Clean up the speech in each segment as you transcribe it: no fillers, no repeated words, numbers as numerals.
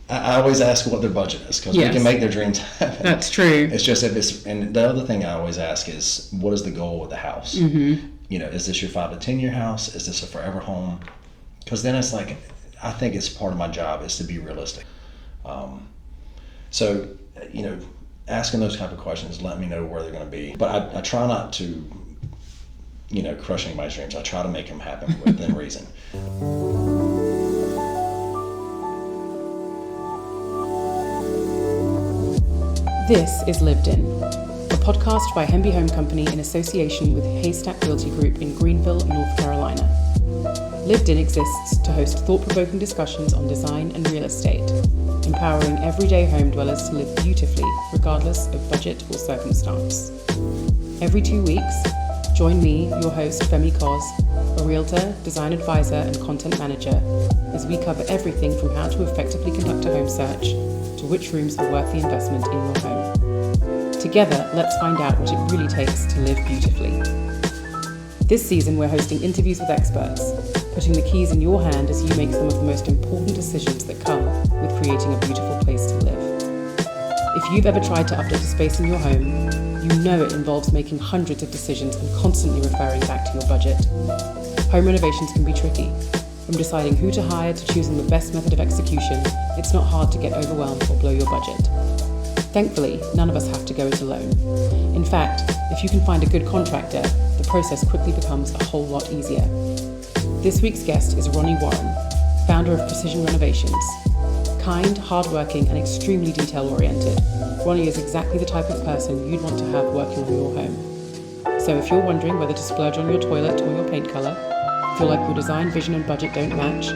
I always ask what their budget is, because we can make their dreams happen. That's true. It's just and the other thing I always ask is, what is the goal with the house? Mm-hmm. Is this your 5 to 10 year house? Is this a forever home? Because then it's like, I think it's part of my job is to be realistic. So, asking those type of questions let me know where they're going to be. But I try not to, crush anybody's dreams. I try to make them happen within reason. This is Lived In, a podcast by Hemby Home Company in association with Haystack Realty Group in Greenville, North Carolina. Lived In exists to host thought-provoking discussions on design and real estate, empowering everyday home dwellers to live beautifully, regardless of budget or circumstance. Every 2 weeks, join me, your host Femi Koz, a realtor, design advisor, and content manager, as we cover everything from how to effectively conduct a home search to which rooms are worth the investment in your home. Together, let's find out what it really takes to live beautifully. This season, we're hosting interviews with experts, putting the keys in your hand as you make some of the most important decisions that come with creating a beautiful place to live. If you've ever tried to update a space in your home, you know it involves making hundreds of decisions and constantly referring back to your budget. Home renovations can be tricky. From deciding who to hire to choosing the best method of execution, it's not hard to get overwhelmed or blow your budget. Thankfully, none of us have to go it alone. In fact, if you can find a good contractor, the process quickly becomes a whole lot easier. This week's guest is Ronnie Warren, founder of Precision Renovations. Kind, hardworking, and extremely detail-oriented, Ronnie is exactly the type of person you'd want to have working on your home. So if you're wondering whether to splurge on your toilet or your paint colour, feel like your design, vision and budget don't match,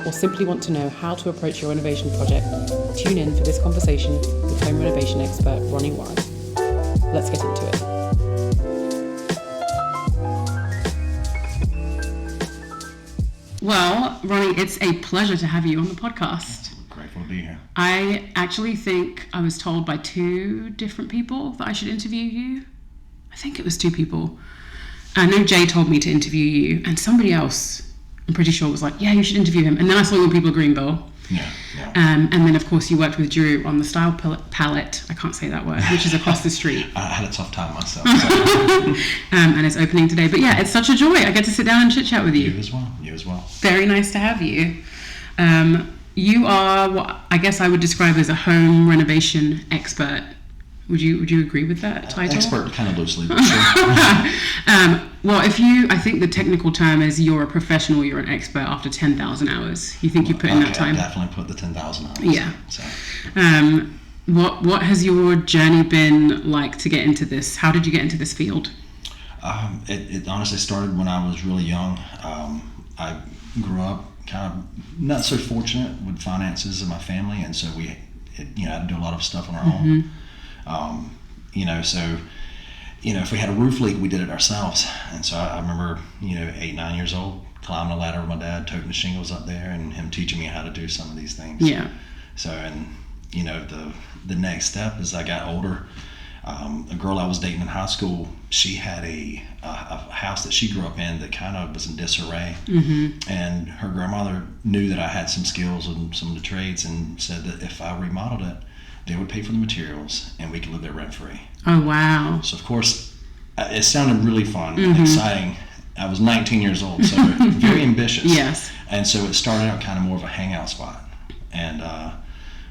or simply want to know how to approach your renovation project, tune in for this conversation with home renovation expert Ronnie Warren. Let's get into it. Well, Ronnie, it's a pleasure to have you on the podcast. Grateful to be here. I actually think I was told by 2 different people that I should interview you. I think it was 2 people. I know Jay told me to interview you, and somebody else, I'm pretty sure, was like, yeah, you should interview him. And then I saw you People of Greenville. Yeah. And then, of course, you worked with Drew on the style palette, I can't say that word, which is across the street. I had a tough time myself. So. And it's opening today. But yeah, it's such a joy. I get to sit down and chit-chat with you. You as well. Very nice to have you. You are what I guess I would describe as a home renovation expert. Would you agree with that title? Expert, kind of loosely, but sure. Well, I think the technical term is you're a professional, you're an expert after 10,000 hours. You think you put in that time? I definitely put the 10,000 hours. Yeah. So. What has your journey been like to get into this? How did you get into this field? It honestly started when I was really young. I grew up kind of not so fortunate with finances in my family, and so we had to do a lot of stuff on our own. If we had a roof leak, we did it ourselves. And so I remember, 8, 9 years old, climbing a ladder with my dad, toting the shingles up there, and him teaching me how to do some of these things. Yeah. So, the next step as I got older, a girl I was dating in high school, she had a house that she grew up in that kind of was in disarray. Mm-hmm. And her grandmother knew that I had some skills in some of the trades and said that if I remodeled it, they would pay for the materials and we could live there rent-free. Oh, wow. So, of course, it sounded really fun and exciting. I was 19 years old, so very ambitious. Yes. And so it started out kind of more of a hangout spot. And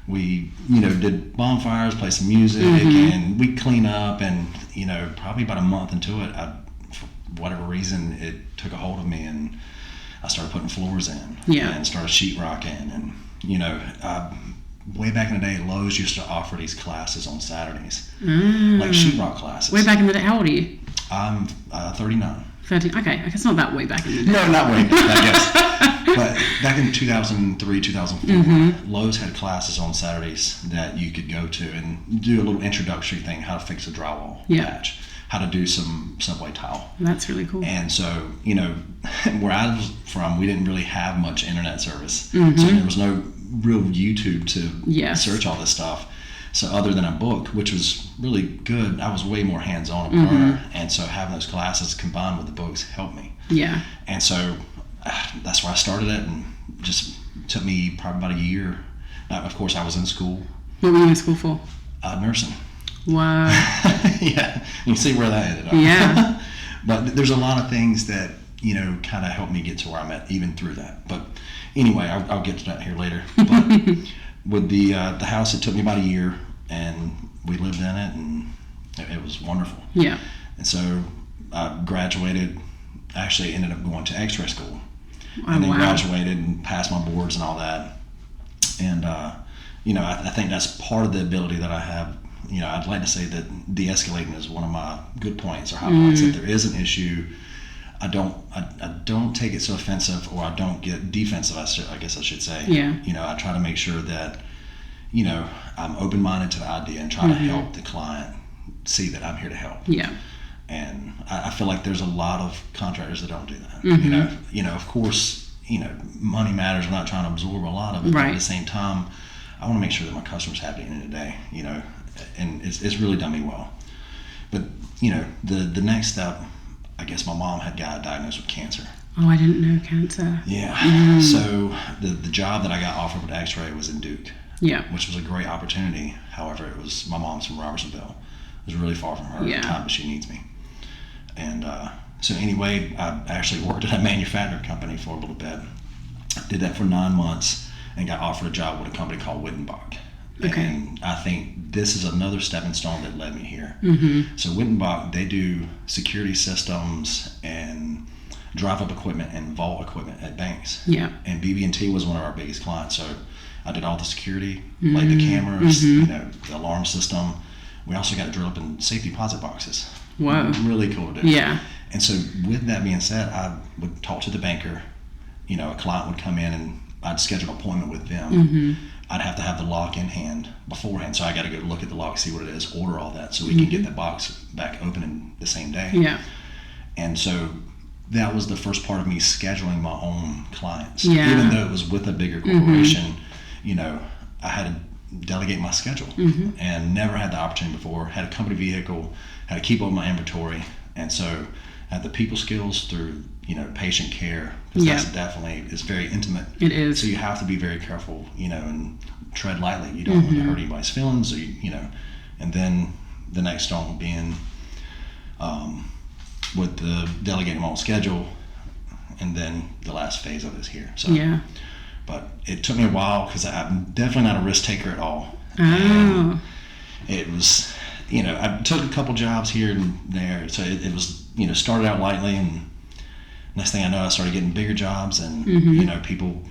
we, did bonfires, play some music, and we'd clean up. And, probably about a month into it, for whatever reason, it took a hold of me and I started putting floors in. Yeah. And started sheetrocking. And, way back in the day, Lowe's used to offer these classes on Saturdays, like sheetrock classes. Way back in the day, how old are you? I'm 39. 13, okay, it's not that way back in the day. No, not way back, I guess. But back in 2003, 2004, Lowe's had classes on Saturdays that you could go to and do a little introductory thing, how to fix a drywall patch, how to do some subway tile. That's really cool. And so, where I was from, we didn't really have much internet service. So there was no real YouTube to search all this stuff. So other than a book, which was really good, I was way more hands-on a learner. And so having those classes combined with the books helped me. Yeah. And so that's where I started it, and just took me probably about a year Of course, I was in school. What were you in school for? Nursing. Wow. Yeah, you see where that ended up. Yeah. But there's a lot of things that, kind of helped me get to where I'm at, even through that. But anyway, I'll get to that here later. But with the house, it took me about a year, and we lived in it, and it was wonderful. Yeah. And so I graduated, actually ended up going to x-ray school. Oh, And then wow. graduated and passed my boards and all that. And, I think that's part of the ability that I have. I'd like to say that de-escalating is one of my good points or high points. If there is an issue, I don't take it so offensive, or I don't get defensive, I guess I should say. Yeah. I try to make sure that, I'm open-minded to the idea and try to help the client see that I'm here to help. Yeah. And I feel like there's a lot of contractors that don't do that. Of course, money matters. I'm not trying to absorb a lot of it, Right. but at the same time, I want to make sure that my customers are happy at the end of the day, and it's really done me well. But, the next step, I guess my mom had got diagnosed with cancer. Oh, I didn't know cancer. Yeah. So the job that I got offered with X-ray was in Duke. Yeah. Which was a great opportunity. However, my mom's from Robertsonville. It was really far from her at the time, but she needs me. And so anyway, I actually worked at a manufacturing company for a little bit. Did that for 9 months and got offered a job with a company called Wittenbach. Okay. And I think this is another stepping stone that led me here. So Wittenbach, they do security systems and drive-up equipment and vault equipment at banks. Yeah. And BB&T was one of our biggest clients. So I did all the security, like the cameras, the alarm system. We also got to drill up in safety deposit boxes. Wow. Really cool to do. Yeah. And so with that being said, I would talk to the banker. A client would come in and I'd schedule an appointment with them. I'd have to have the lock in hand beforehand. So I got to go look at the lock, see what it is, order all that so we can get the box back open in the same day. Yeah. And so that was the first part of me scheduling my own clients. Yeah. Even though it was with a bigger corporation, I had to delegate my schedule and never had the opportunity before. Had a company vehicle, had to keep up my inventory, and so had the people skills through patient care, because that's definitely is very intimate. It is. So you have to be very careful, and tread lightly. You don't want to hurt anybody's feelings, or and then the next stone being with the delegating my own schedule, and then the last phase of it is here. So Yeah. but it took me a while because I'm definitely not a risk taker at all. Oh. And it was, I took a couple jobs here and there. So it was, started out lightly, and next thing I know, I started getting bigger jobs, and, people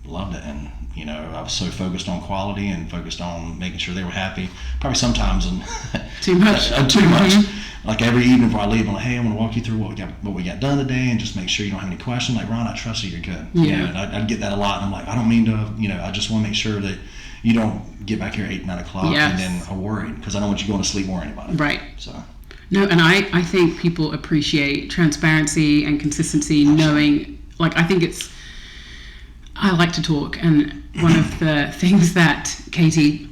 loved it. And, I was so focused on quality and focused on making sure they were happy. Probably sometimes Too much. too much. Like every evening before I leave, I'm like, hey, I'm going to walk you through what we got done today, and just make sure you don't have any questions. Like, Ron, I trust you, you're good. Yeah. And I'd get that a lot. And I'm like, I don't mean to, I just want to make sure that you don't get back here at 8, 9 o'clock and then are worried, because I don't want you going to sleep worrying about it. Right. So. No, and I think people appreciate transparency and consistency, knowing, like, I like to talk, and one of the things that Katie,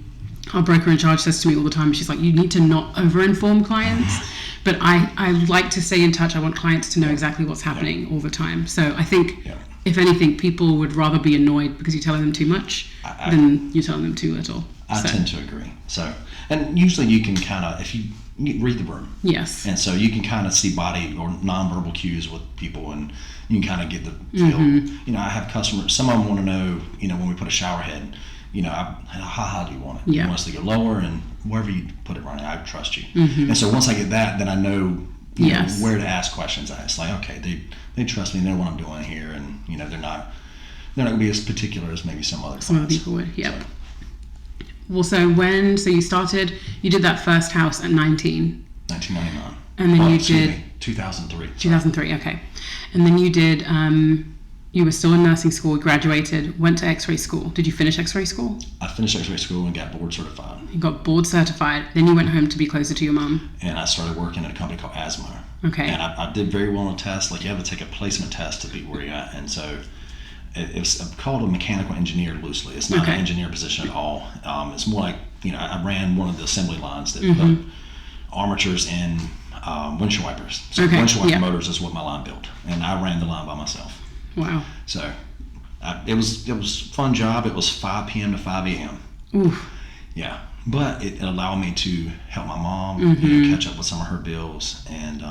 our broker in charge, says to me all the time, she's like, you need to not over-inform clients, but I like to stay in touch. I want clients to know exactly what's happening all the time. So I think, if anything, people would rather be annoyed because you're telling them too much than you're telling them too little. I tend to agree. So, and usually you can kind of, if you read the room. Yes. And so you can kind of see body or nonverbal cues with people, and you can kind of get the feel. I have customers, some of them want to know, when we put a shower head, how high do you want it? You want us to go lower, and wherever you put it, Ronnie, I trust you. And so once I get that, then I know, where to ask questions. It's like, okay, they trust me, they know what I'm doing here, and they're not going to be as particular as maybe some other people would. Yep. So. Well, so you did that first house at 19. 1999. And then you did 2003. 2003, okay. And then you did. You were still in nursing school, graduated, went to x-ray school. Did you finish x-ray school? I finished x-ray school and got board certified. You got board certified. Then you went home to be closer to your mom. And I started working at a company called Asma. Okay. And I did very well on a test. Like, you have to take a placement test to be where you're at. And so it was called a mechanical engineer loosely. It's not an engineer position at all. It's more like, I ran one of the assembly lines that put armatures in windshield wipers. So windshield wiper motors is what my line built. And I ran the line by myself. Wow. So It was a fun job. It was 5 p.m. to 5 a.m. Oof. Yeah, but it allowed me to help my mom, catch up with some of her bills, and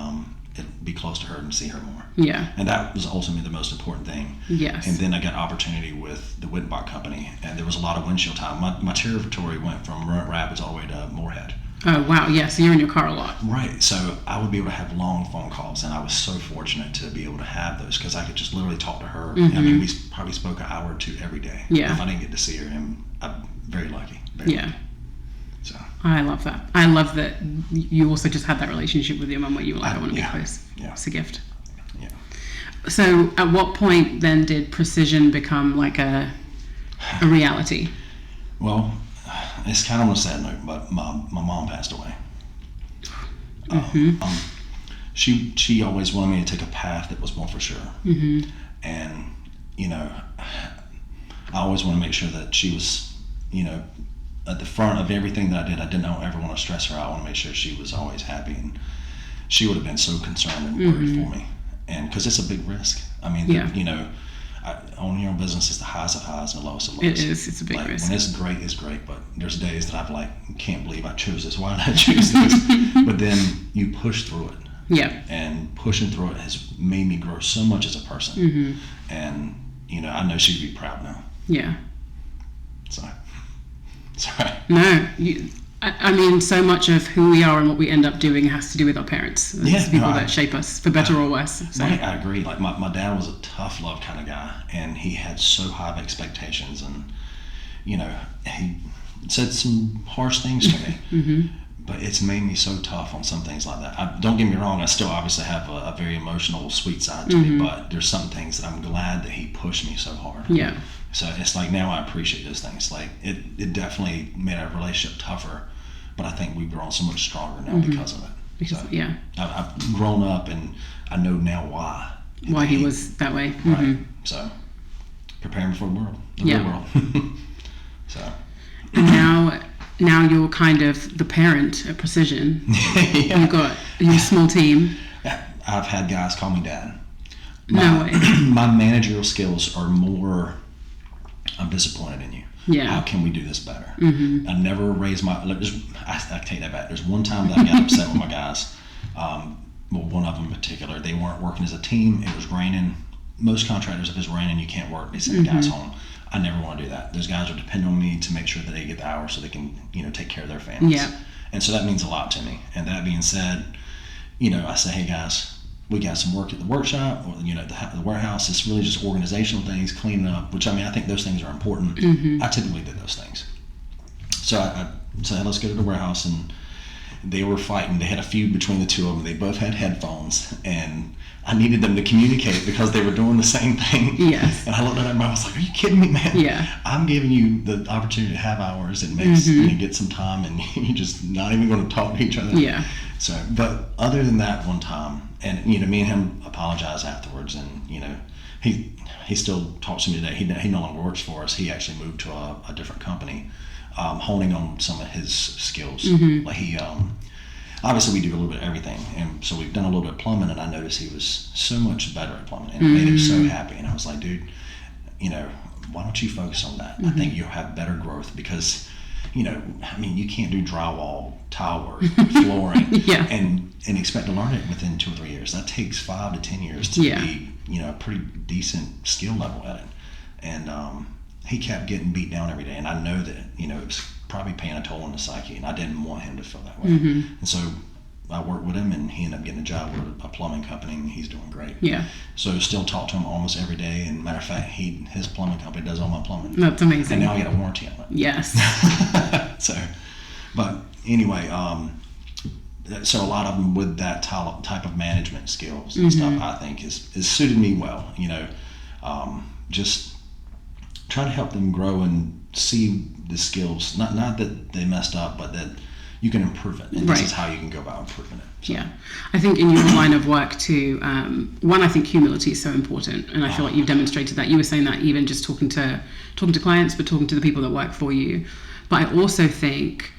be close to her and see her more. Yeah. And that was ultimately the most important thing. Yes. And then I got opportunity with the Wittenbach Company, and there was a lot of windshield time. My territory went from Roanoke Rapids all the way to Moorhead. Oh, wow. Yeah, so you're in your car a lot. Right. So I would be able to have long phone calls, and I was so fortunate to be able to have those because I could just literally talk to her. I mean, we probably spoke an hour or two every day. Yeah. If I didn't get to see her, and I'm very lucky. Very lucky. So. I love that. I love that you also just had that relationship with your mum where you were like, I want to be close. Yeah. It's a gift. Yeah. So at what point then did Precision become like a reality? Well, it's kind of on a sad note, but my mom passed away. She always wanted me to take a path that was more for sure. And, I always want to make sure that she was, at the front of everything that I did. I didn't ever want to stress her out. I want to make sure she was always happy, and she would have been so concerned and worried for me. And because it's a big risk. I mean, owning your own business is the highest of highs and the lowest of lows. It is. It's a big risk. When it's great, it's great. But there's days that I've can't believe I chose this. Why did I choose this? But then you push through it. Yeah. And pushing through it has made me grow so much as a person. And I know she'd be proud now. Yeah. So. Sorry. No, I mean, so much of who we are and what we end up doing has to do with our parents. It's the people that shape us, for better or worse. So. Right, I agree. Like my dad was a tough love kind of guy, and he had so high of expectations, and he said some harsh things to me. But it's made me so tough on some things like that. Don't get me wrong, I still obviously have a very emotional, sweet side to me, but there's some things that I'm glad that he pushed me so hard. Yeah. So it's like now I appreciate those things. Like it definitely made our relationship tougher, but I think we've grown so much stronger now because of it. I've grown up, and I know now why. Why he was that way. Right. So preparing for the world, real world. So. And now you're kind of the parent at Precision. You've got your small team. Yeah, I've had guys call me dad. No way. My managerial skills are more, I'm disappointed in you. Yeah. How can we do this better? I never raised I take that back. There's one time that I got upset with my guys. One of them in particular, they weren't working as a team. It was raining. Most contractors, if it's raining, you can't work. They send the guys home. I never want to do that. Those guys are depending on me to make sure that they get the hours so they can, take care of their families. Yeah. And so that means a lot to me. And that being said, I say, hey guys, we got some work at the workshop or the warehouse. It's really just organizational things, cleaning up. Which I think those things are important. I typically did those things. So I said, let's go to the warehouse, and they were fighting. They had a feud between the two of them. They both had headphones, and I needed them to communicate because they were doing the same thing. Yes. And I looked at them and I was like, are you kidding me, man? Yeah. I'm giving you the opportunity to have hours and makes get some time, and you're just not even going to talk to each other. Yeah. So, but other than that one time, and me and him apologized afterwards, and he still talks to me today. He no longer works for us. He actually moved to a different company, honing on some of his skills. Like he obviously we do a little bit of everything, and so we've done a little bit of plumbing, and I noticed he was so much better at plumbing, and it made him so happy. And I was like, dude, why don't you focus on that? I think you'll have better growth because you can't do drywall, tile work, flooring, and expect to learn it within 2 or 3 years. That takes 5 to 10 years to be a pretty decent skill level at it. And he kept getting beat down every day, and I know that it was probably paying a toll on the psyche, and I didn't want him to feel that way. And so I worked with him, and he ended up getting a job with a plumbing company, and he's doing great. Yeah. So still talk to him almost every day, and matter of fact, his plumbing company does all my plumbing. That's amazing. And now I get a warranty on it. Yes. So, but anyway, so a lot of them with that type of management skills and stuff, I think is suited me well. Just trying to help them grow and see the skills, not that they messed up, but that you can improve it, and this is how you can go about improving it. So. Yeah, I think in your line of work too, one, I think humility is so important, and I feel like you've demonstrated that. You were saying that even just talking to clients, but talking to the people that work for you. But I also think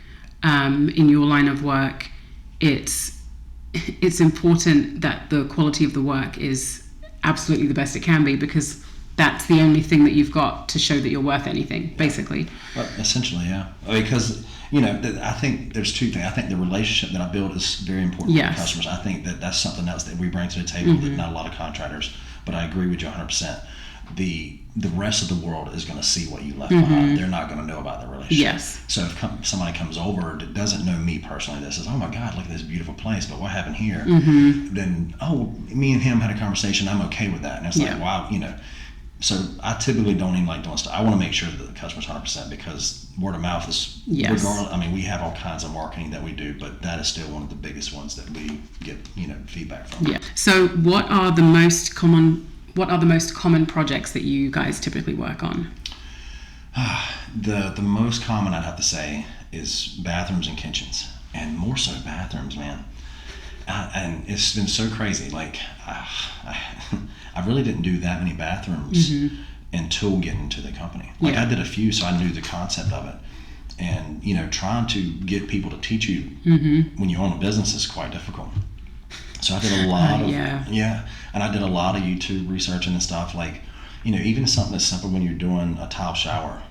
in your line of work, it's important that the quality of the work is absolutely the best it can be, because that's the only thing that you've got to show that you're worth anything, basically. Well, essentially, yeah. Because, I think there's two things. I think the relationship that I build is very important Yes. for customers. I think that's something else that we bring to the table that not a lot of contractors, but I agree with you 100%. The rest of the world is going to see what you left behind. They're not going to know about the relationship. Yes. So if somebody comes over that doesn't know me personally, that says, "Oh my God, look at this beautiful place, but what happened here?" Then, me and him had a conversation. I'm okay with that, and it's like, wow, So I typically don't even like doing stuff. I want to make sure that the customer's 100% because word of mouth is regardless. I mean, we have all kinds of marketing that we do, but that is still one of the biggest ones that we get, feedback from. Yeah. So what are the most common projects that you guys typically work on? The most common I'd have to say is bathrooms and kitchens, and more so bathrooms, man. And it's been so crazy. Like, I really didn't do that many bathrooms until getting to the company. Like, I did a few, so I knew the concept of it. And, trying to get people to teach you when you own a business is quite difficult. So I did a lot of, and I did a lot of YouTube researching and stuff. Like, even something as simple when you're doing a tile shower,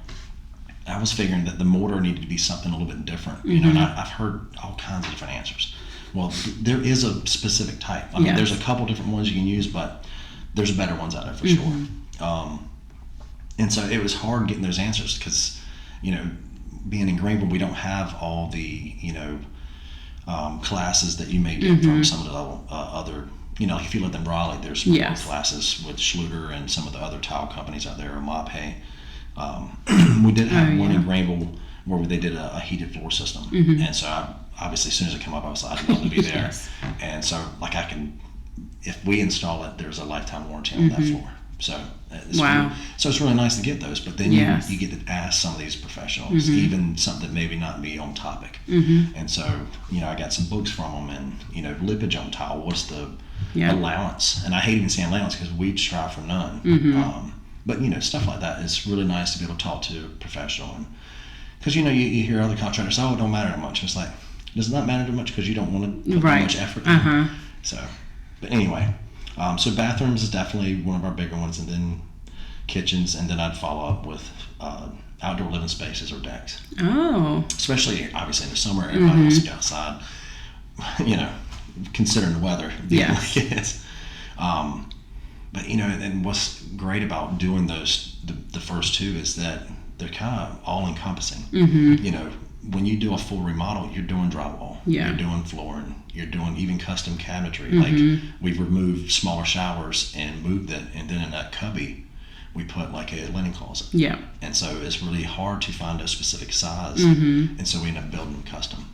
I was figuring that the mortar needed to be something a little bit different, and I've heard all kinds of different answers. Well, there is a specific type. I mean, there's a couple different ones you can use, but there's better ones out there for sure. And so it was hard getting those answers because, being in Greenville, we don't have all the, classes that you may get from some of the other, like if you lived in Raleigh, there's more classes with Schluter and some of the other tile companies out there, or Mopay. We did have one in Greenville where they did a heated floor system. And so obviously as soon as it came up, I was like, I'd love to be there. And so like if we install it, there's a lifetime warranty on that floor. So it's really nice to get those, but then you get to ask some of these professionals, even something that maybe not be on topic. And so, I got some books from them, and, lippage on tile, what's the allowance? And I hate even saying allowance because we strive for none. But, stuff like that is really nice to be able to talk to a professional. Because, you hear other contractors say, it don't matter that much. It's like, does it not matter too much because you don't want to put that much effort in? So, but anyway. So bathrooms is definitely one of our bigger ones, and then kitchens, and then I'd follow up with outdoor living spaces or decks. Oh. Especially, obviously, in the summer, everybody wants to get outside, considering the weather. Like it is. But, and what's great about doing those, the first two, is that they're kind of all-encompassing. When you do a full remodel, you're doing drywall, you're doing flooring, you're doing even custom cabinetry. Like, we've removed smaller showers and moved it, and then in that cubby, we put like a linen closet. And so it's really hard to find a specific size, and so we end up building them custom.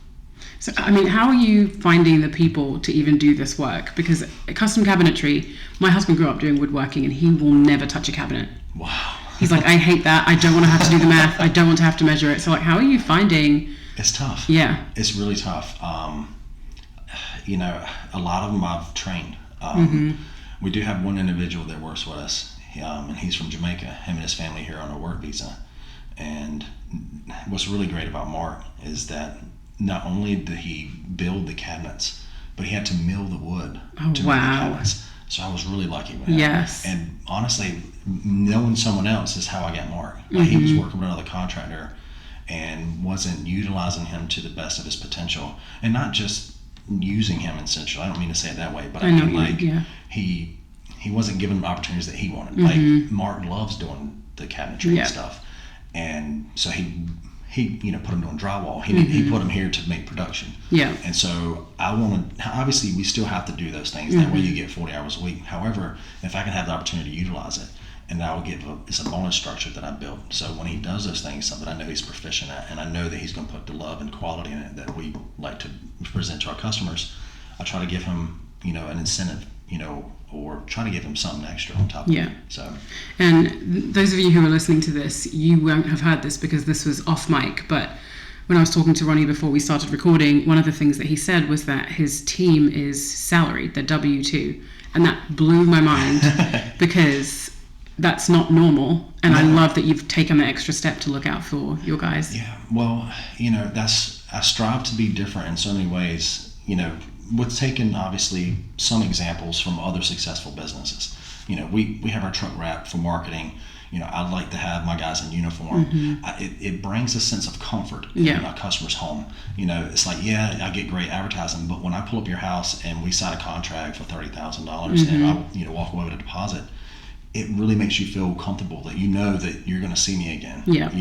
So, I mean, how are you finding the people to even do this work? Because custom cabinetry, my husband grew up doing woodworking, and he will never touch a cabinet. Wow. He's like, I hate that. I don't want to have to do the math. I don't want to have to measure it. So, like, how are you finding? It's tough. Yeah. It's really tough. A lot of them I've trained. We do have one individual that works with us, and he's from Jamaica. Him and his family here on a work visa. And what's really great about Mark is that not only did he build the cabinets, but he had to mill the wood to make the cabinets. So I was really lucky with him. Yes. And honestly, knowing someone else is how I got Mark. Like, he was working with another contractor and wasn't utilizing him to the best of his potential. And not just using him essentially. I don't mean to say it that way, but I mean, like, he wasn't given opportunities that he wanted. Like, Mark loves doing the cabinetry and stuff. And so he put him doing drywall. He put him here to make production. And so obviously we still have to do those things. That way you get 40 hours a week. However, if I can have the opportunity to utilize it, and I'll it's a bonus structure that I built. So when he does those things, something I know he's proficient at, and I know that he's going to put the love and quality in it that we like to present to our customers, I try to give him, an incentive, or try to give him something extra on top of it. So, and those of you who are listening to this, you won't have heard this because this was off mic, but when I was talking to Ronnie before we started recording, one of the things that he said was that his team is salaried, they're W-2, and that blew my mind because that's not normal, and I love that you've taken the extra step to look out for your guys. Yeah, well, I strive to be different in so many ways, with taking obviously some examples from other successful businesses. we have our truck wrapped for marketing. I'd like to have my guys in uniform. It brings a sense of comfort in my customer's home. It's like, I get great advertising, but when I pull up your house and we sign a contract for $30,000 and I walk away with a deposit, it really makes you feel comfortable that that you're going to see me again. Yeah.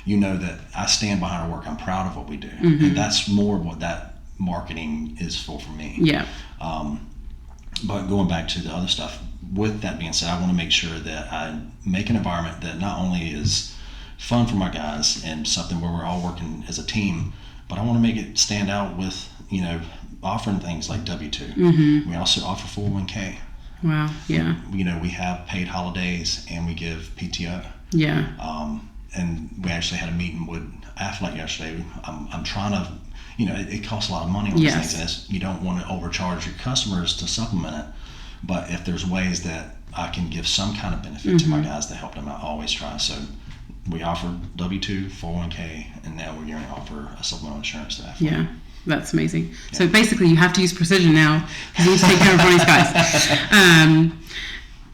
You know that I stand behind our work. I'm proud of what we do, and that's more what that marketing is for me. Yeah. But going back to the other stuff, with that being said, I want to make sure that I make an environment that not only is fun for my guys and something where we're all working as a team, but I want to make it stand out with, offering things like W-2. We also offer 401k. Wow, yeah. We have paid holidays and we give PTO. Yeah. And we actually had a meeting with Affleck yesterday. I'm trying to, it costs a lot of money on these things, and you don't want to overcharge your customers to supplement it. But if there's ways that I can give some kind of benefit to my guys to help them out, I always try. So we offer W-2, 401k, and now we're going to offer a supplemental insurance to Affleck. Yeah. That's amazing. Yeah. So basically you have to use Precision now because you need to take care of Ronnie's guys.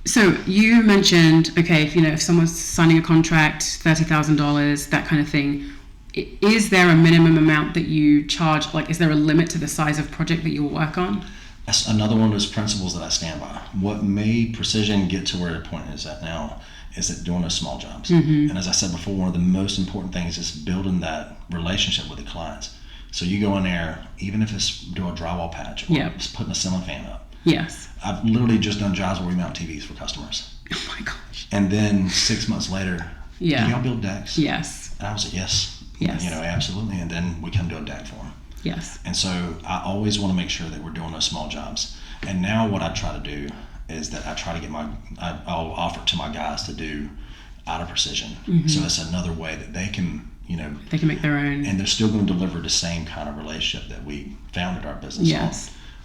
So you mentioned, if someone's signing a contract, $30,000, that kind of thing, is there a minimum amount that you charge? Like, is there a limit to the size of project that you'll work on? That's another one of those principles that I stand by. What made Precision get to where the point is at now is that doing those small jobs. And as I said before, one of the most important things is building that relationship with the clients. So you go in there, even if it's do a drywall patch or just putting a ceiling fan up. Yes. I've literally just done jobs where we mount TVs for customers. Oh my gosh. And then 6 months later, do y'all build decks? Yes. And I was like, yes. Yes. Absolutely. And then we come do a deck for them. Yes. And so I always want to make sure that we're doing those small jobs. And now what I try to do is that I try to get I'll offer to my guys to do out of Precision. So that's another way that they can, they can make their own. And they're still going to deliver the same kind of relationship that we founded our business on.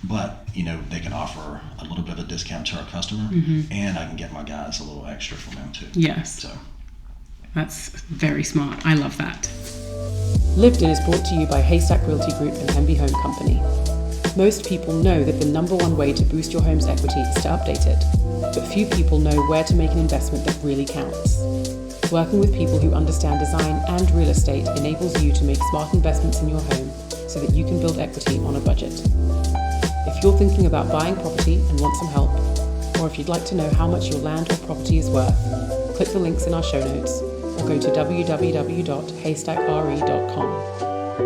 But, they can offer a little bit of a discount to our customer, and I can get my guys a little extra from them too. Yes. So that's very smart. I love that. Lived In is brought to you by Haystack Realty Group and Hemby Home Company. Most people know that the number one way to boost your home's equity is to update it, but few people know where to make an investment that really counts. Working with people who understand design and real estate enables you to make smart investments in your home so that you can build equity on a budget. If you're thinking about buying property and want some help, or if you'd like to know how much your land or property is worth, click the links in our show notes or go to www.haystackre.com.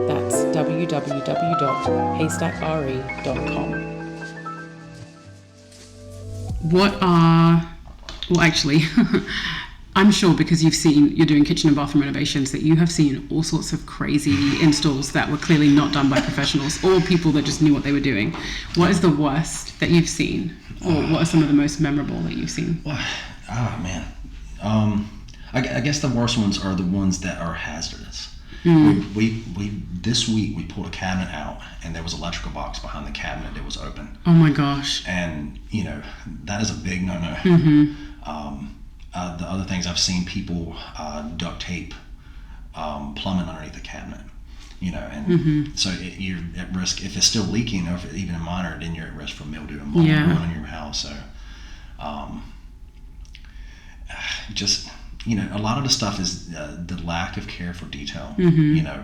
That's www.haystackre.com. I'm sure because you're doing kitchen and bathroom renovations, that you have seen all sorts of crazy installs that were clearly not done by professionals or people that just knew what they were doing. What is the worst that you've seen? Or what are some of the most memorable that you've seen? I guess the worst ones are the ones that are hazardous. We this week we pulled a cabinet out and there was an electrical box behind the cabinet that was open. Oh my gosh. And that is a big no-no. The other things I've seen people duct tape plumbing underneath the cabinet, so you're at risk if it's still leaking, or if it's even minor, then you're at risk for mildew and mold ruining your house. So a lot of the stuff is the lack of care for detail.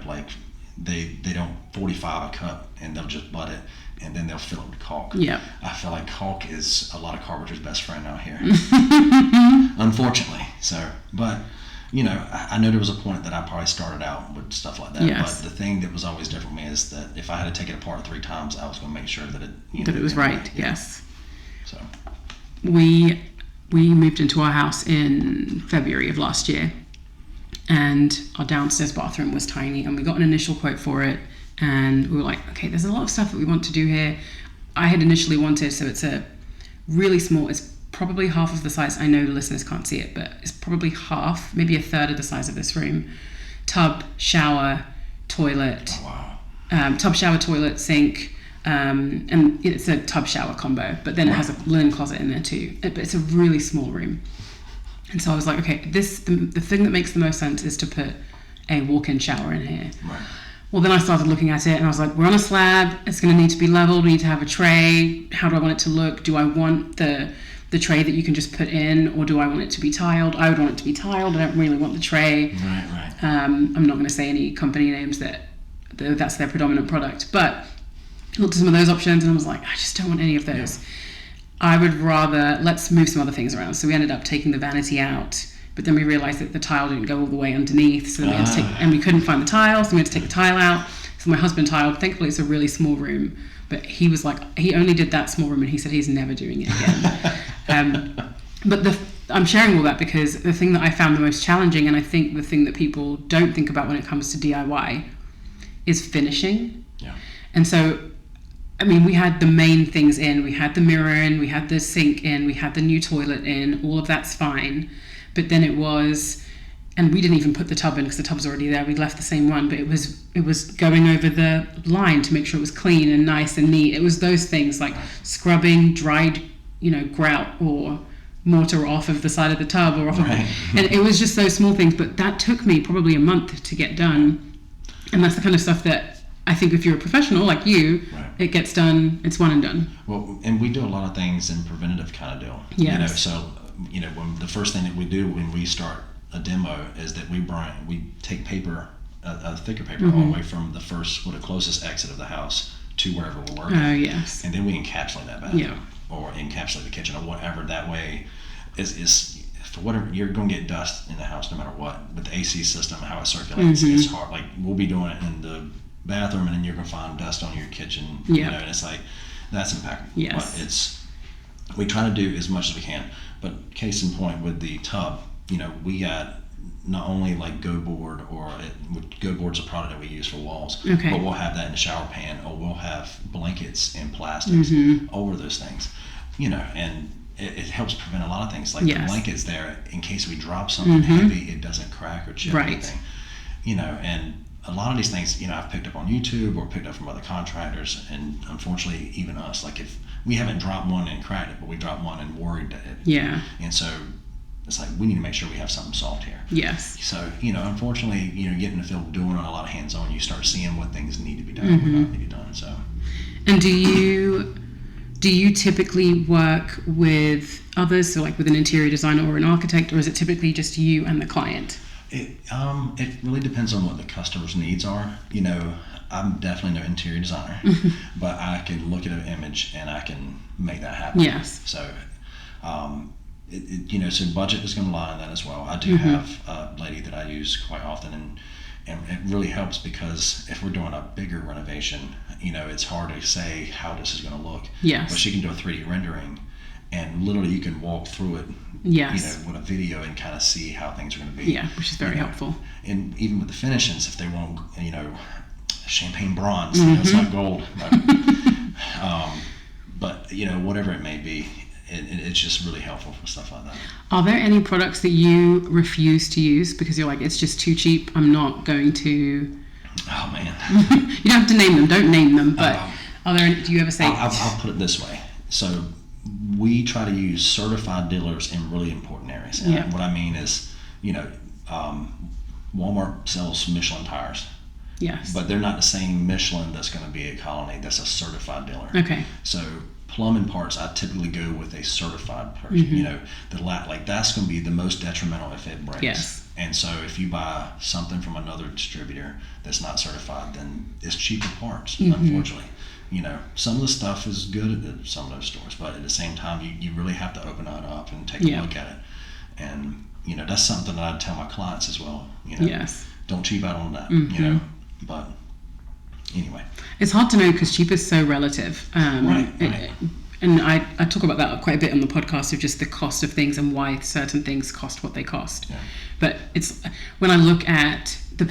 Like they don't 45 a cup and they'll just butt it and then they'll fill it with caulk. Yeah. I feel like caulk is a lot of carpenters' best friend out here. Unfortunately. So, but I know there was a point that I probably started out with stuff like that. Yes. But the thing that was always different for me is that if I had to take it apart 3 times, I was going to make sure that it that it was right. Yes. So we moved into our house in February of last year, and our downstairs bathroom was tiny, and we got an initial quote for it, and we were like, okay, there's a lot of stuff that we want to do here. I had initially wanted, so it's a really small, it's probably half of the size, I know the listeners can't see it, but it's probably half, maybe a third of the size of this room. Tub, shower, toilet. Oh, wow. Tub, shower, toilet, sink, and it's a tub shower combo, but then it has a linen closet in there too. But it's a really small room. And so I was like, okay, the thing that makes the most sense is to put a walk-in shower in here. Right. Well, then I started looking at it and I was like, we're on a slab, it's going to need to be leveled, we need to have a tray, how do I want it to look? Do I want the the tray that you can just put in, or do I want it to be tiled? I would want it to be tiled. I don't really want the tray. Right. I'm not going to say any company names that's their predominant product, but I looked at some of those options and I was like, I just don't want any of those. Yeah. I would rather, let's move some other things around. So we ended up taking the vanity out, but then we realized that the tile didn't go all the way underneath, so we had to and we couldn't find the tile, so we had to take the tile out. So my husband tiled. Thankfully, it's a really small room, but he was like, he only did that small room, and he said he's never doing it again. But I'm sharing all that because the thing that I found the most challenging, and I think the thing that people don't think about when it comes to DIY, is finishing. Yeah. And so, I mean, we had the main things in. We had the mirror in, we had the sink in, we had the new toilet in. All of that's fine. But then it was, and we didn't even put the tub in because the tub's already there. We left the same one, but it was going over the line to make sure it was clean and nice and neat. It was those things like scrubbing dried, grout or mortar off of the side of the tub or off of and it was just those small things. But that took me probably a month to get done. And that's the kind of stuff that I think if you're a professional like you, it gets done, it's one and done. Well, and we do a lot of things in preventative kind of deal. Yes. So, when the first thing that we do when we start a demo is that we take paper, a thicker paper, all the way from the closest exit of the house to wherever we're working. Oh, yes. And then we encapsulate that bathroom or encapsulate the kitchen or whatever. That way is for whatever, you're going to get dust in the house no matter what. With the AC system, how it circulates, it's hard. Like, we'll be doing it in the bathroom and then you're going to find dust on your kitchen, and it's like, that's impactful. Yes. But we try to do as much as we can. But case in point with the tub, we got not only like Go Board Go Board's a product that we use for walls, but we'll have that in the shower pan, or we'll have blankets and plastics over those things, and it helps prevent a lot of things. Like the blankets there, in case we drop something heavy, it doesn't crack or chip anything, and a lot of these things, I've picked up on YouTube or picked up from other contractors, and unfortunately even us, like if we haven't dropped one and cracked it, but we dropped one and worried that it. Yeah. And so it's like, we need to make sure we have something solved here. Yes. So, unfortunately, getting in the field, doing a lot of hands-on, you start seeing what things need to be done and what not need to be done. So. And do you typically work with others, so like with an interior designer or an architect, or is it typically just you and the client? It really depends on what the customer's needs are. I'm definitely no interior designer, but I can look at an image and I can make that happen. Yes. So, so budget is going to lie in that as well. I do have a lady that I use quite often, and it really helps because if we're doing a bigger renovation, it's hard to say how this is going to look. Yes. But she can do a 3D rendering, and literally you can walk through it. Yes. With a video and kind of see how things are going to be. Yeah, which is very helpful. And even with the finishes, if they want, champagne bronze, it's not gold, but whatever it may be, it's just really helpful for stuff like that. Are there any products that you refuse to use because you're like, it's just too cheap, I'm not going to? Oh man. You don't have to name them, don't name them, but do you ever say? I'll put it this way. So we try to use certified dealers in really important areas. And what I mean is, Walmart sells Michelin tires. Yes. But they're not the same Michelin that's going to be at Colony. That's a certified dealer. Okay. So plumbing parts, I typically go with a certified person. That's going to be the most detrimental if it breaks. Yes. And so if you buy something from another distributor that's not certified, then it's cheaper parts, unfortunately. Some of the stuff is good at some of those stores, but at the same time, you really have to open it up and take a look at it. And, that's something that I tell my clients as well. Yes. Don't cheap out on that, But anyway. It's hard to know because cheap is so relative. Right. And I talk about that quite a bit on the podcast, of just the cost of things and why certain things cost what they cost. Yeah. But it's when I look at the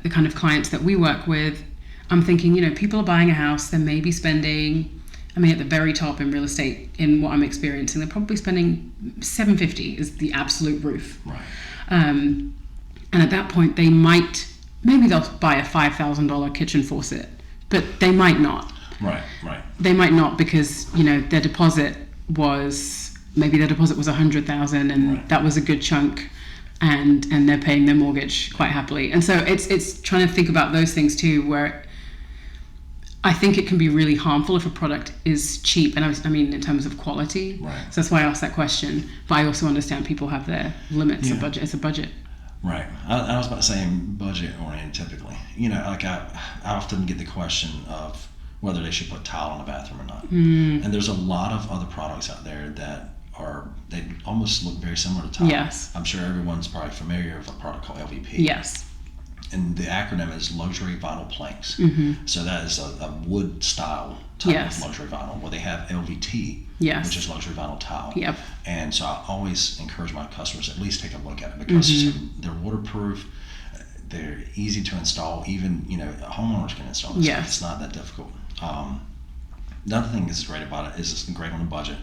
kind of clients that we work with, I'm thinking, people are buying a house, they may be spending, at the very top in real estate, in what I'm experiencing, they're probably spending $750 is the absolute roof. Right. And at that point, maybe they'll buy a $5,000 kitchen faucet, but they might not. Right. They might not because, their deposit was $100,000 and that was a good chunk, and they're paying their mortgage quite happily. And so it's trying to think about those things too, where I think it can be really harmful if a product is cheap, and I mean in terms of quality. Right. So that's why I asked that question. But I also understand people have their limits. Yeah. A budget. It's a budget. Right. I was about to say budget oriented typically. Like I often get the question of whether they should put tile in the bathroom or not. And there's a lot of other products out there that they almost look very similar to tile. Yes. I'm sure everyone's probably familiar with a product called LVP. Yes. And the acronym is luxury vinyl planks. So that is a wood style type Yes. of luxury vinyl, where they have LVT, Yes. which is luxury vinyl tile. Yep. And so I always encourage my customers to at least take a look at it, because they're waterproof, they're easy to install. Even homeowners can install this. Yes. It's not that difficult. The other thing that's great about it is it's great on a budget,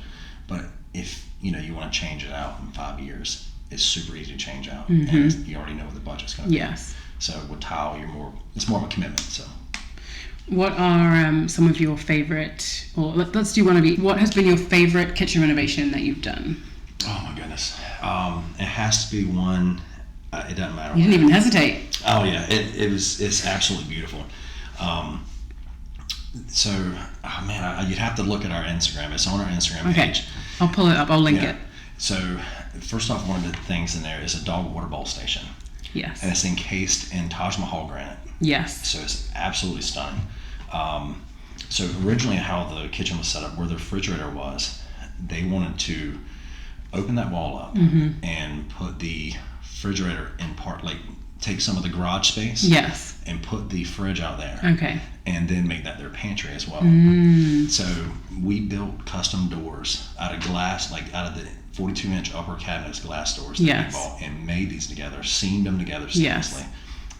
but if you want to change it out in 5 years, it's super easy to change out, and you already know what the budget's going to be. Yes. So with tile, it's more of a commitment. So, what are some of your favorite, or let's do one of each. What has been your favorite kitchen renovation that you've done? oh my goodness, it has to be one. It doesn't matter. You didn't even hesitate. Oh yeah, it's absolutely beautiful. So, you'd have to look at our Instagram. It's on our Instagram page. I'll pull it up. I'll link Yeah. it. So, first off, one of the things in there is a dog water bowl station, Yes. and it's encased in Taj Mahal granite. Yes. So it's absolutely stunning. So originally, how the kitchen was set up, where the refrigerator was, they wanted to open that wall up and put the refrigerator in part, like take some of the garage space, Yes. and put the fridge out there, Okay. and then make that their pantry as well. So we built custom doors out of glass, like out of the 42-inch upper cabinets, glass doors that Yes. we bought, and made these together, seamed them together Yes. seamlessly.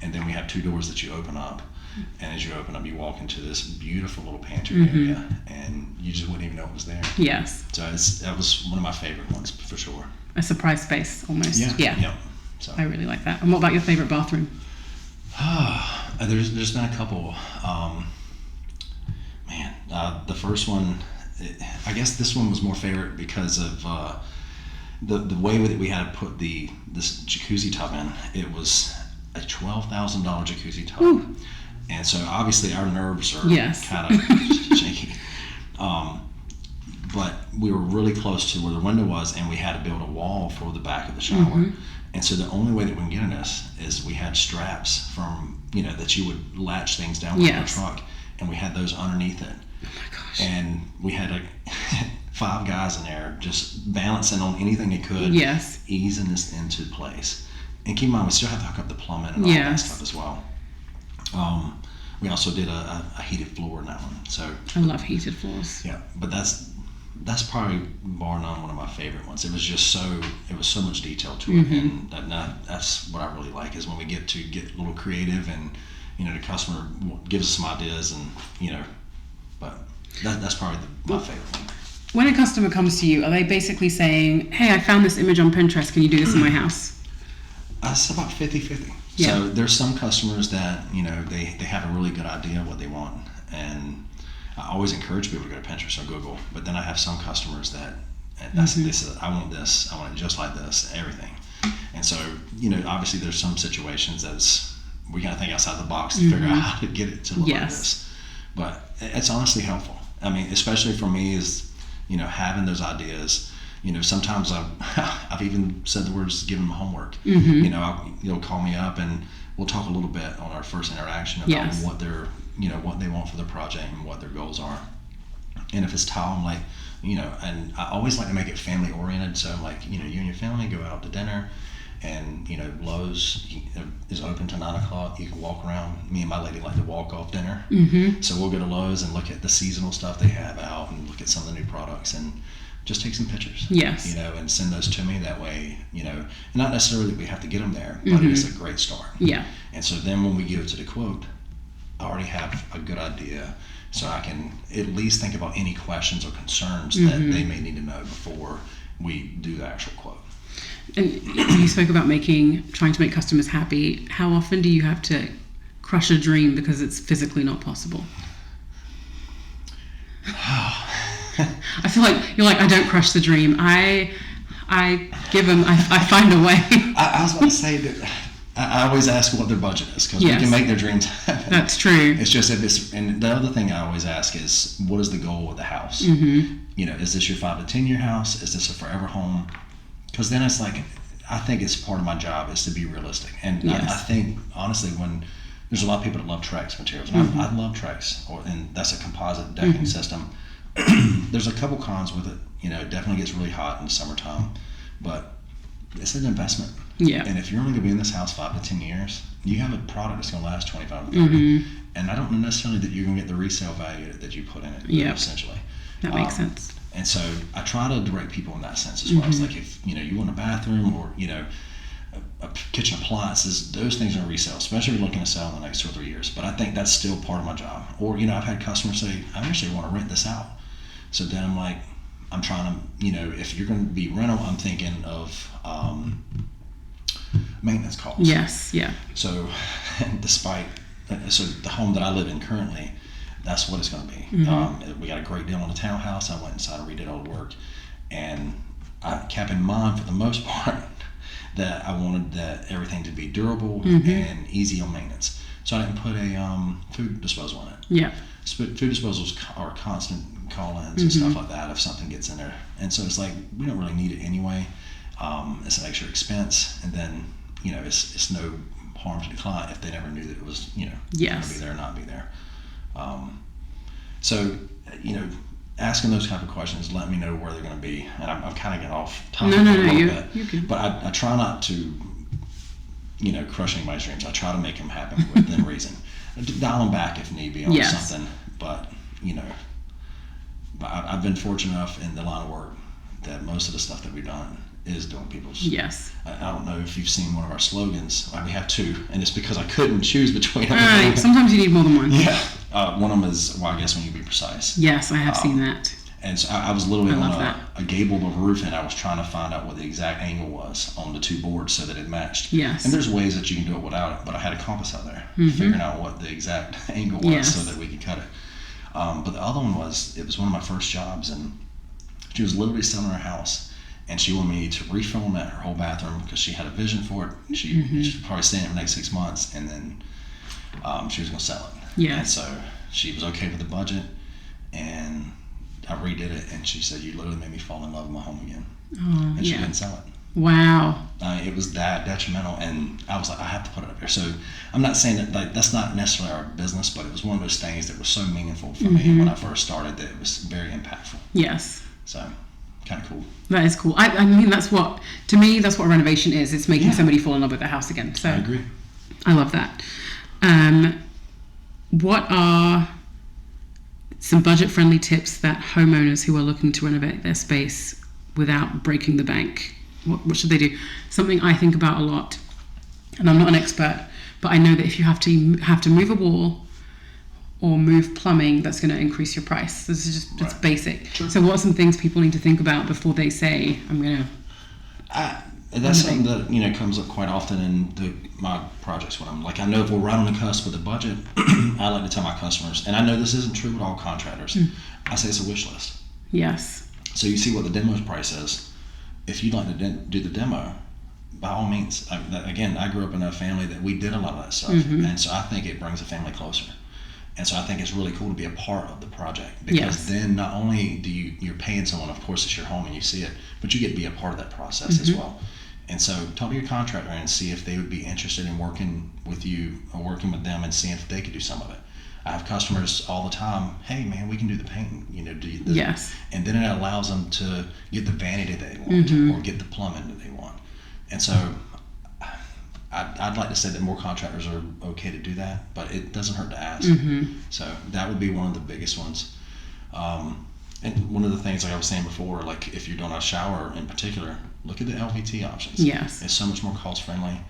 And then we have 2 doors that you open up, and as you open up, you walk into this beautiful little pantry area, and you just wouldn't even know it was there. Yes. So that was one of my favorite ones for sure. A surprise space almost. Yeah. So I really like that. And what about your favorite bathroom? there's been a couple. The first one, I guess this one was more favorite because of the way that we had to put this jacuzzi tub in. It was a $12,000 jacuzzi tub. Ooh. And so obviously our nerves are Yes. kind of shaky. But we were really close to where the window was, and we had to build a wall for the back of the shower. And so the only way that we can get in this is we had straps from, that you would latch things down with Yes. the truck, and we had those underneath it. Oh my gosh. And we had like 5 guys in there just balancing on anything they could, Yes. easing this into place. And keep in mind, we still have to hook up the plumbing and all that Yes. stuff as well. We also did a heated floor in that one. So I love heated floors. yeah, but that's probably bar none one of my favorite ones. It was so much detail to it, and that's what I really like, is when we get to get a little creative, and the customer gives us some ideas, and but that's probably my favorite one. When a customer comes to you, are they basically saying, "Hey, I found this image on Pinterest. Can you do this in my house?" It's about 50-50. Yeah. So there's some customers that they have a really good idea of what they want, and I always encourage people to go to Pinterest or Google. But then I have some customers that they said, "I want this. I want it just like this. Everything." And so obviously there's some situations that's we gotta think outside the box to figure out how to get it to look like this. But it's honestly helpful. I mean, especially for me, is having those ideas. Sometimes I've even said the words, give them homework. You'll call me up, and we'll talk a little bit on our first interaction about what they're, what they want for the project and what their goals are. And if it's tile, I'm like, and I always like to make it family oriented. So I'm like, you and your family go out to dinner, and Lowe's is open till 9 o'clock. You can walk around. Me and my lady like to walk off dinner. So we'll go to Lowe's and look at the seasonal stuff they have out, and look at some of the new products, and just take some pictures. Yes. And send those to me. That way, not necessarily that we have to get them there, but it's a great start. Yeah. And so then when we give to the quote, I already have a good idea, so I can at least think about any questions or concerns that they may need to know before we do the actual quote. And you spoke about trying to make customers happy. How often do you have to crush a dream because it's physically not possible? I feel like you're like, I don't crush the dream. I give them. I find a way. I was about to say that I always ask what their budget is, because Yes. we can make their dreams happen. That's true. It's just if it's, and the other thing I always ask is, what is the goal of the house? You know, is this your 5 to 10 year house? Is this a forever home? Because then it's like, I think it's part of my job is to be realistic. And Yes. I think, honestly, when there's a lot of people that love Trex materials, and I love Trex, and that's a composite decking system. There's a couple cons with it. You know, it definitely gets really hot in the summertime, but it's an investment. Yeah. And if you're only going to be in this house 5 to 10 years, you have a product that's going to last 25 to 30. And I don't know necessarily that you're going to get the resale value that you put in it, Yeah. essentially. That makes sense. And so I try to direct people in that sense as well. It's like, if, you know, you want a bathroom or, you know, a kitchen appliances, those things are resale, especially if you're looking to sell in the next 2 or 3 years. But I think that's still part of my job. Or, you know, I've had customers say, I actually want to rent this out. So then I'm like, I'm trying to, you know, if you're going to be rental, I'm thinking of maintenance costs. Yes, yeah. So so the home that I live in currently, that's what it's going to be. We got a great deal on a townhouse. I went inside and redid all the work. And I kept in mind, for the most part, that I wanted that everything to be durable and easy on maintenance. So I didn't put a food disposal in it. Yeah. Food disposals are constant call-ins and stuff like that if something gets in there. And so it's like, we don't really need it anyway. It's an extra expense. And then, you know, it's no harm to the client if they never knew that it was, you know, going to be there or not be there. So, you know, asking those type of questions let me know where they're going to be. And I'm kind of getting off topic a little bit. You're good. But I try not to, you know, crush anybody's dreams. I try to make them happen within reason. Dial them back if need be on something. But, you know, I've been fortunate enough in the line of work that most of the stuff that we've done is doing people's. Yes. I don't know if you've seen one of our slogans. We have 2, and it's because I couldn't choose between them. Right. Sometimes you need more than one. Yeah. One of them is, well, I guess when you be precise. Yes, I have seen that. And so I was literally on that. a gable of a roof, and I was trying to find out what the exact angle was on the 2 boards so that it matched. Yes. And there's ways that you can do it without it, but I had a compass out there, figuring out what the exact angle was so that we could cut it. But the other one was, it was one of my first jobs, and she was literally selling her house, and she wanted me to reformat her whole bathroom because she had a vision for it. She'd probably stay in it for the next 6 months, and then she was going to sell it. Yeah. And so she was okay with the budget, and I redid it, and she said, you literally made me fall in love with my home again. Oh, And she didn't sell it. Wow. It was that detrimental, and I was like, I have to put it up here. So I'm not saying that, like, that's not necessarily our business, but it was one of those things that was so meaningful for me when I first started that it was very impactful. Yes. So kind of cool. That is cool. I mean, that's what a renovation is. It's making somebody fall in love with their house again. So I agree. I love that. What are some budget-friendly tips that homeowners who are looking to renovate their space without breaking the bank, what should they do? Something I think about a lot, and I'm not an expert, but I know that if you have to move a wall or move plumbing, that's going to increase your price. This is just it's basic. Sure. So what are some things people need to think about before they say, I'm going to... That's something that, you know, comes up quite often in my projects when I'm like, I know if we're right on the cusp with the budget, I like to tell my customers, and I know this isn't true with all contractors, I say it's a wish list. Yes. So you see what the demo's price is. If you'd like to do the demo, by all means. Again, I grew up in a family that we did a lot of that stuff, and so I think it brings a family closer. And so I think it's really cool to be a part of the project, because then not only do you're paying someone, of course it's your home and you see it, but you get to be a part of that process as well. And so talk to your contractor and see if they would be interested in working with you or working with them and seeing if they could do some of it. I have customers all the time, hey man, we can do the painting, you know, Yes. And then it allows them to get the vanity they want or get the plumbing that they want. And so I'd like to say that more contractors are okay to do that, but it doesn't hurt to ask. So that would be one of the biggest ones. And one of the things, like I was saying before, like if you're doing a shower in particular, look at the LVT options. Yes. It's so much more cost friendly.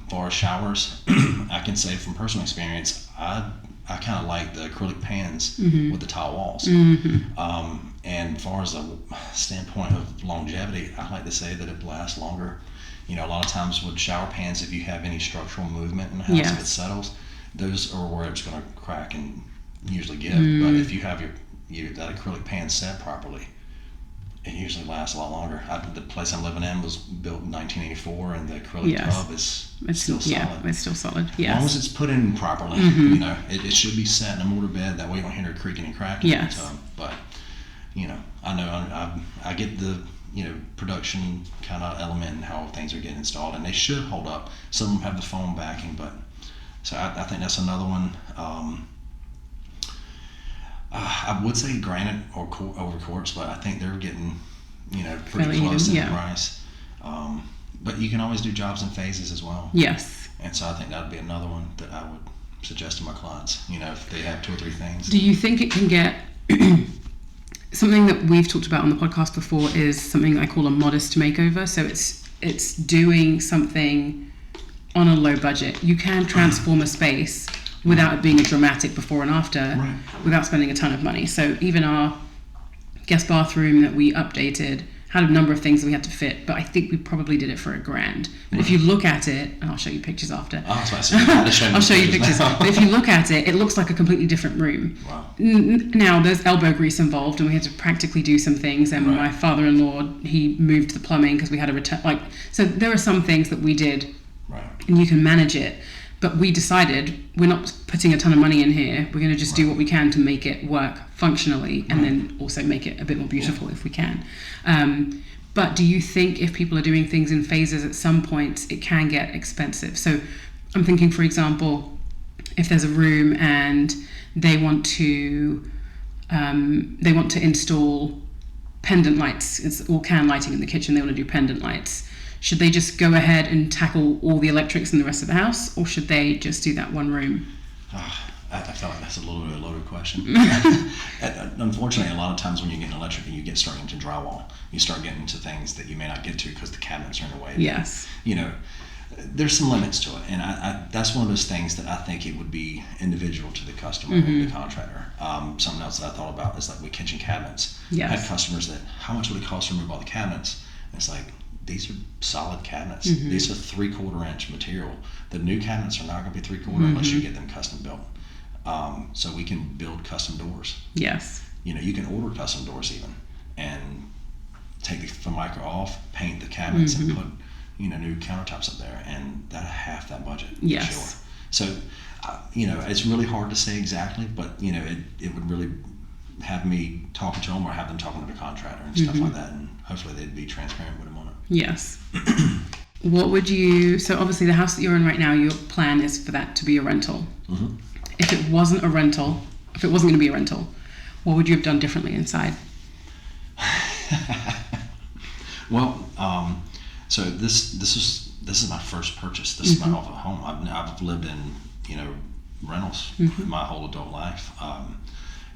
For showers, I can say from personal experience, I kind of like the acrylic pans with the tile walls. And as far as a standpoint of longevity, I like to say that it lasts longer. You know, a lot of times with shower pans, if you have any structural movement in the house, if it settles, those are where it's going to crack and usually give. But if you have that acrylic pan set properly, it usually lasts a lot longer. The place I'm living in was built in 1984, and the acrylic tub is still solid. Yeah, it's still solid. Yes. As long as it's put in properly, you know, it should be set in a mortar bed. That way you don't hear it creaking and cracking in the tub. But, you know, I get the, you know, production kind of element and how things are getting installed, and they should hold up. Some of them have the foam backing, but so I think that's another one. I would say granite or over quartz, but I think they're getting, you know, pretty close in the price. But you can always do jobs in phases as well. Yes. And so I think that would be another one that I would suggest to my clients, you know, if they have 2 or 3 things. Do you think it can get something that we've talked about on the podcast before is something I call a modest makeover? So it's doing something on a low budget. You can transform a space without it being a dramatic before and after, without spending a ton of money. So even our guest bathroom that we updated had a number of things that we had to fit, but I think we probably did it for $1,000. But if you look at it, and I'll show you pictures after. Oh, that's what I said. I'll show you pictures. But if you look at it, it looks like a completely different room. Wow. Now, there's elbow grease involved, and we had to practically do some things. And my father-in-law, he moved the plumbing because we had a return. So there are some things that we did, and you can manage it. But we decided we're not putting a ton of money in here. We're going to just do what we can to make it work functionally, and then also make it a bit more beautiful if we can. But do you think if people are doing things in phases, at some points it can get expensive? So I'm thinking, for example, if there's a room and they want to install pendant lights, it's all can lighting in the kitchen. They want to do pendant lights. Should they just go ahead and tackle all the electrics in the rest of the house, or should they just do that one room? I feel like that's a little bit of a loaded question. Unfortunately, a lot of times when you get electric and you start into drywall, you start getting into things that you may not get to because the cabinets are in the way. Yes. You know, there's some limits to it, and I that's one of those things that I think it would be individual to the customer and the contractor. Something else that I thought about is like with kitchen cabinets. Yes. I had customers that, how much would it cost to remove all the cabinets? And it's like, these are solid cabinets. These are 3/4 inch material. The new cabinets are not going to be 3/4 unless you get them custom built. So we can build custom doors. Yes. You know, you can order custom doors even, and take the Formica off, paint the cabinets, and put, you know, new countertops up there, and that half that budget. Yes. For sure. So, you know, it's really hard to say exactly, but you know, it would really have me talking to them or have them talking to the contractor and stuff like that, and hopefully they'd be transparent with them on it. Yes. What would you, so obviously the house that you're in right now, your plan is for that to be a rental. If it wasn't a rental, if it wasn't going to be a rental, what would you have done differently inside? Well, so this is my first purchase. This is my home. I've lived in, you know, rentals my whole adult life.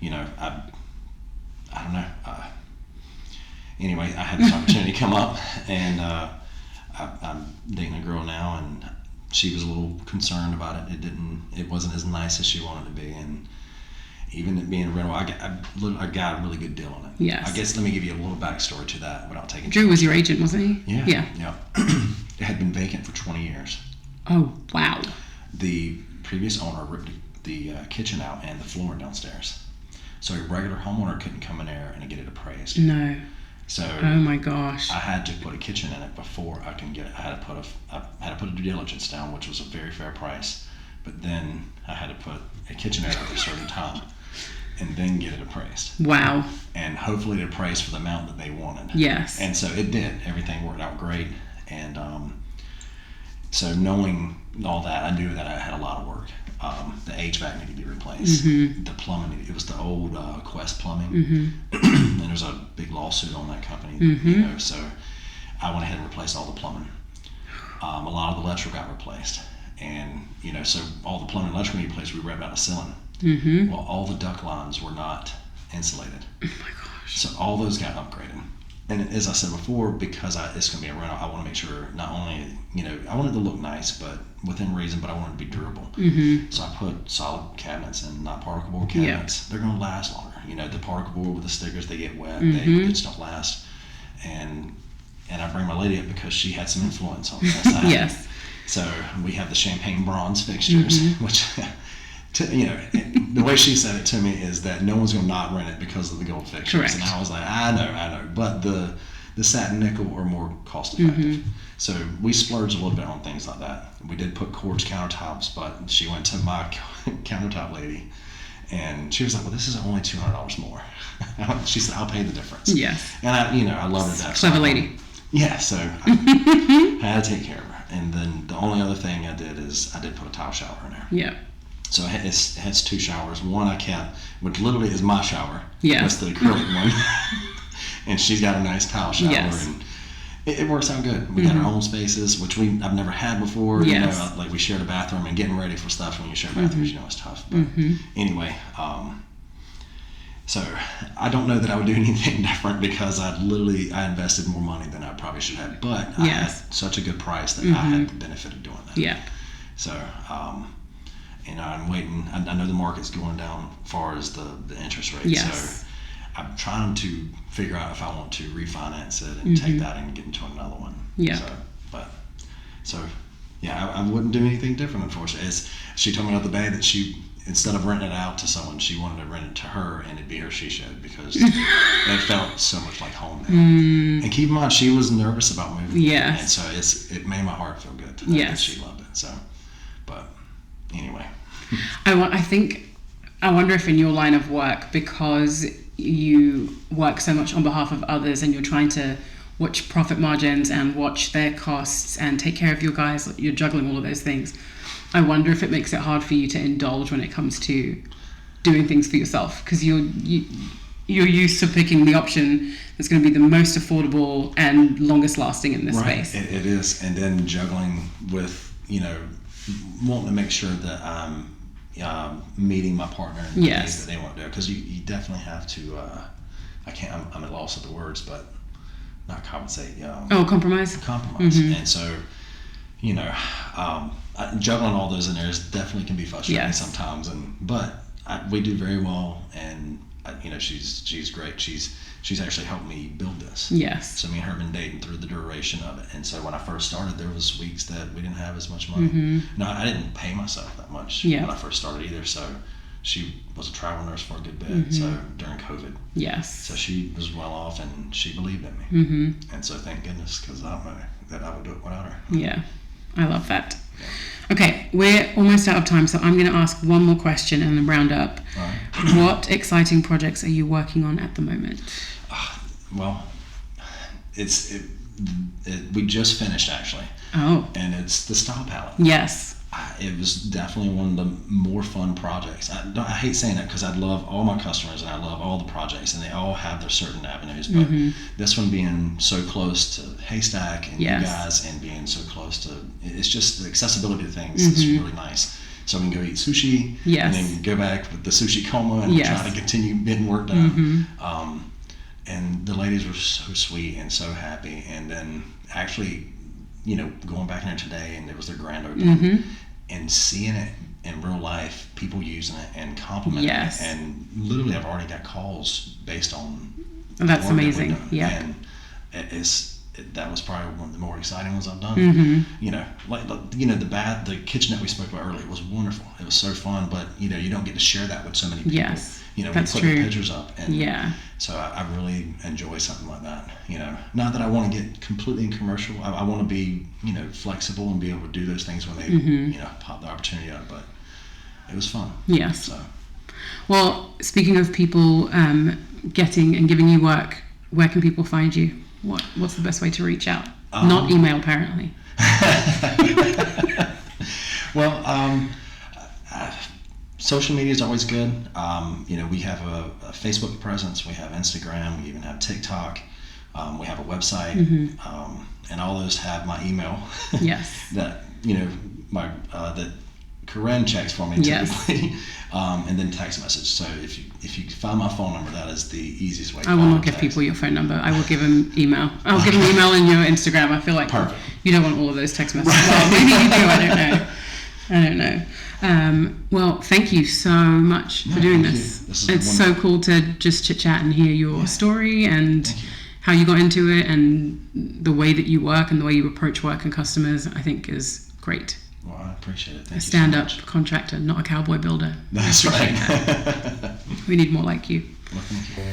You know, I don't know. Anyway, I had this opportunity come up, and I'm dating a girl now, and she was a little concerned about it. It wasn't as nice as she wanted it to be, and even it being a rental, I got a really good deal on it. Yes. I guess let me give you a little backstory to that without taking. Drew was your agent, wasn't he? Yeah. It had been vacant for 20 years. Oh, wow. The previous owner ripped the kitchen out and the flooring downstairs, so a regular homeowner couldn't come in there and get it appraised. No. So, oh my gosh, I had to put a kitchen in it before I can get it. I had to put a due diligence down, which was a very fair price. But then I had to put a kitchen in it at a certain time, and then get it appraised. Wow. And hopefully it appraised for the amount that they wanted. Yes. And so it did. Everything worked out great. And so knowing all that, I knew that I had a lot of work. The HVAC needed to be replaced. The plumbing, it was the old Quest plumbing. And there's a big lawsuit on that company. You know, so I went ahead and replaced all the plumbing. A lot of the electrical got replaced. And, you know, so all the plumbing and electrical needed replaced, we ripped out a ceiling. Well, all the duct lines were not insulated. Oh my gosh. So all those got upgraded. And as I said before, because it's going to be a rental, I want to make sure not only, you know, I want it to look nice, but within reason, but I want it to be durable. So I put solid cabinets and not particle board cabinets. They're going to last longer. You know, the particle board with the stickers, they get wet, they just don't last. And I bring my lady up because she had some influence on this. Yes. So we have the champagne bronze fixtures, which, you know, the way she said it to me is that no one's going to not rent it because of the gold fixtures. Correct. And I was like, I know. But the satin nickel are more cost effective. So we splurged a little bit on things like that. We did put quartz countertops, but she went to my countertop lady and she was like, well, this is only $200 more. She said, I'll pay the difference. Yes. And I love her that. Clever lady. Yeah, so I had to take care of her. And then the only other thing I did is I did put a tile shower in there. Yeah. So it has two showers. One I kept, which literally is my shower. Yeah. That's the acrylic one. And she's got a nice tile shower. Yes. And it works out good. We got our own spaces, which I've never had before. Yes. You know, like we shared a bathroom, and getting ready for stuff when you share bathrooms, you know, it's tough. But anyway, so I don't know that I would do anything different because I invested more money than I probably should have. But I had such a good price that I had the benefit of doing that. Yeah. So, I'm waiting. I know the market's going down as far as the interest rate. Yes. So I'm trying to figure out if I want to refinance it and take that and get into another one. Yeah. I wouldn't do anything different, unfortunately. She told me the other day that instead of renting it out to someone, she wanted to rent it to her and it'd be her she shed because it felt so much like home now. And keep in mind, she was nervous about moving. Yes. And so it made my heart feel good to know that she loved it. So, but anyway. I wonder if in your line of work, because you work so much on behalf of others and you're trying to watch profit margins and watch their costs and take care of your guys, you're juggling all of those things. I wonder if it makes it hard for you to indulge when it comes to doing things for yourself, because you're used to picking the option that's going to be the most affordable and longest lasting in this space. It is. And then juggling with, wanting to make sure that I'm meeting my partner and the things that they want to do, because you definitely have to I'm at loss of the words, but not compensate. Compromise. And so juggling all those in there definitely can be frustrating sometimes, but we do very well, and she's great. She's actually helped me build this. Yes. So me and her have been dating through the duration of it. And so when I first started, there was weeks that we didn't have as much money. No, I didn't pay myself that much when I first started either. So she was a travel nurse for a good bit. So during COVID. Yes. So she was well off and she believed in me. And so thank goodness, because I don't know that I would do it without her. Yeah, I love that. Okay, we're almost out of time, so I'm going to ask one more question and then round up. All right. What exciting projects are you working on at the moment? Well, we just finished actually. Oh. And it's the style palette. Yes. It was definitely one of the more fun projects. I hate saying that because I love all my customers and I love all the projects, and they all have their certain avenues. But this one being so close to Haystack and you guys, and being so close to, it's just the accessibility to things is really nice. So we can go eat sushi, and then go back with the sushi coma and try to continue getting work done. And the ladies were so sweet and so happy. And then actually, going back in there today, and it was their grand opening, and seeing it in real life, people using it and complimenting it. And literally, I've already got calls based on that's amazing. And that was probably one of the more exciting ones I've done. The kitchen that we spoke about earlier was wonderful. It was so fun, but you don't get to share that with so many people. Yes, that's we put the pictures up, and so I really enjoy something like that. Not that I want to get completely commercial. I want to be flexible and be able to do those things when they pop the opportunity up. But it was fun. Yes. So. Well, speaking of people getting and giving you work, where can people find you? What's the best way to reach out? Not email, apparently. Well, social media is always good. We have a Facebook presence, we have Instagram, we even have TikTok, we have a website, and all those have my email. Yes. that that Corinne checks for me typically, and then text message. So if you find my phone number, that is the easiest way. I will not give people your phone number. I will give them email. I'll give them email and your Instagram. I feel like you don't want all of those text messages. Well, maybe you do. I don't know. Well, thank you so much for doing this. It's so cool to just chit chat and hear your story and how you got into it, and the way that you work and the way you approach work and customers. I think is great. Well, I appreciate it. Thank A you so stand-up much. contractor, not a cowboy builder. That's right. We need more like you. Well, thank you.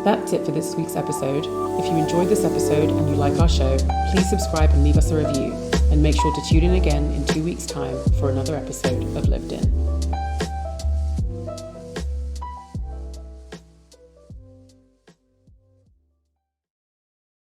That's it for this week's episode. If you enjoyed this episode and you like our show, please subscribe and leave us a review. And make sure to tune in again in 2 weeks' time for another episode of Lived In.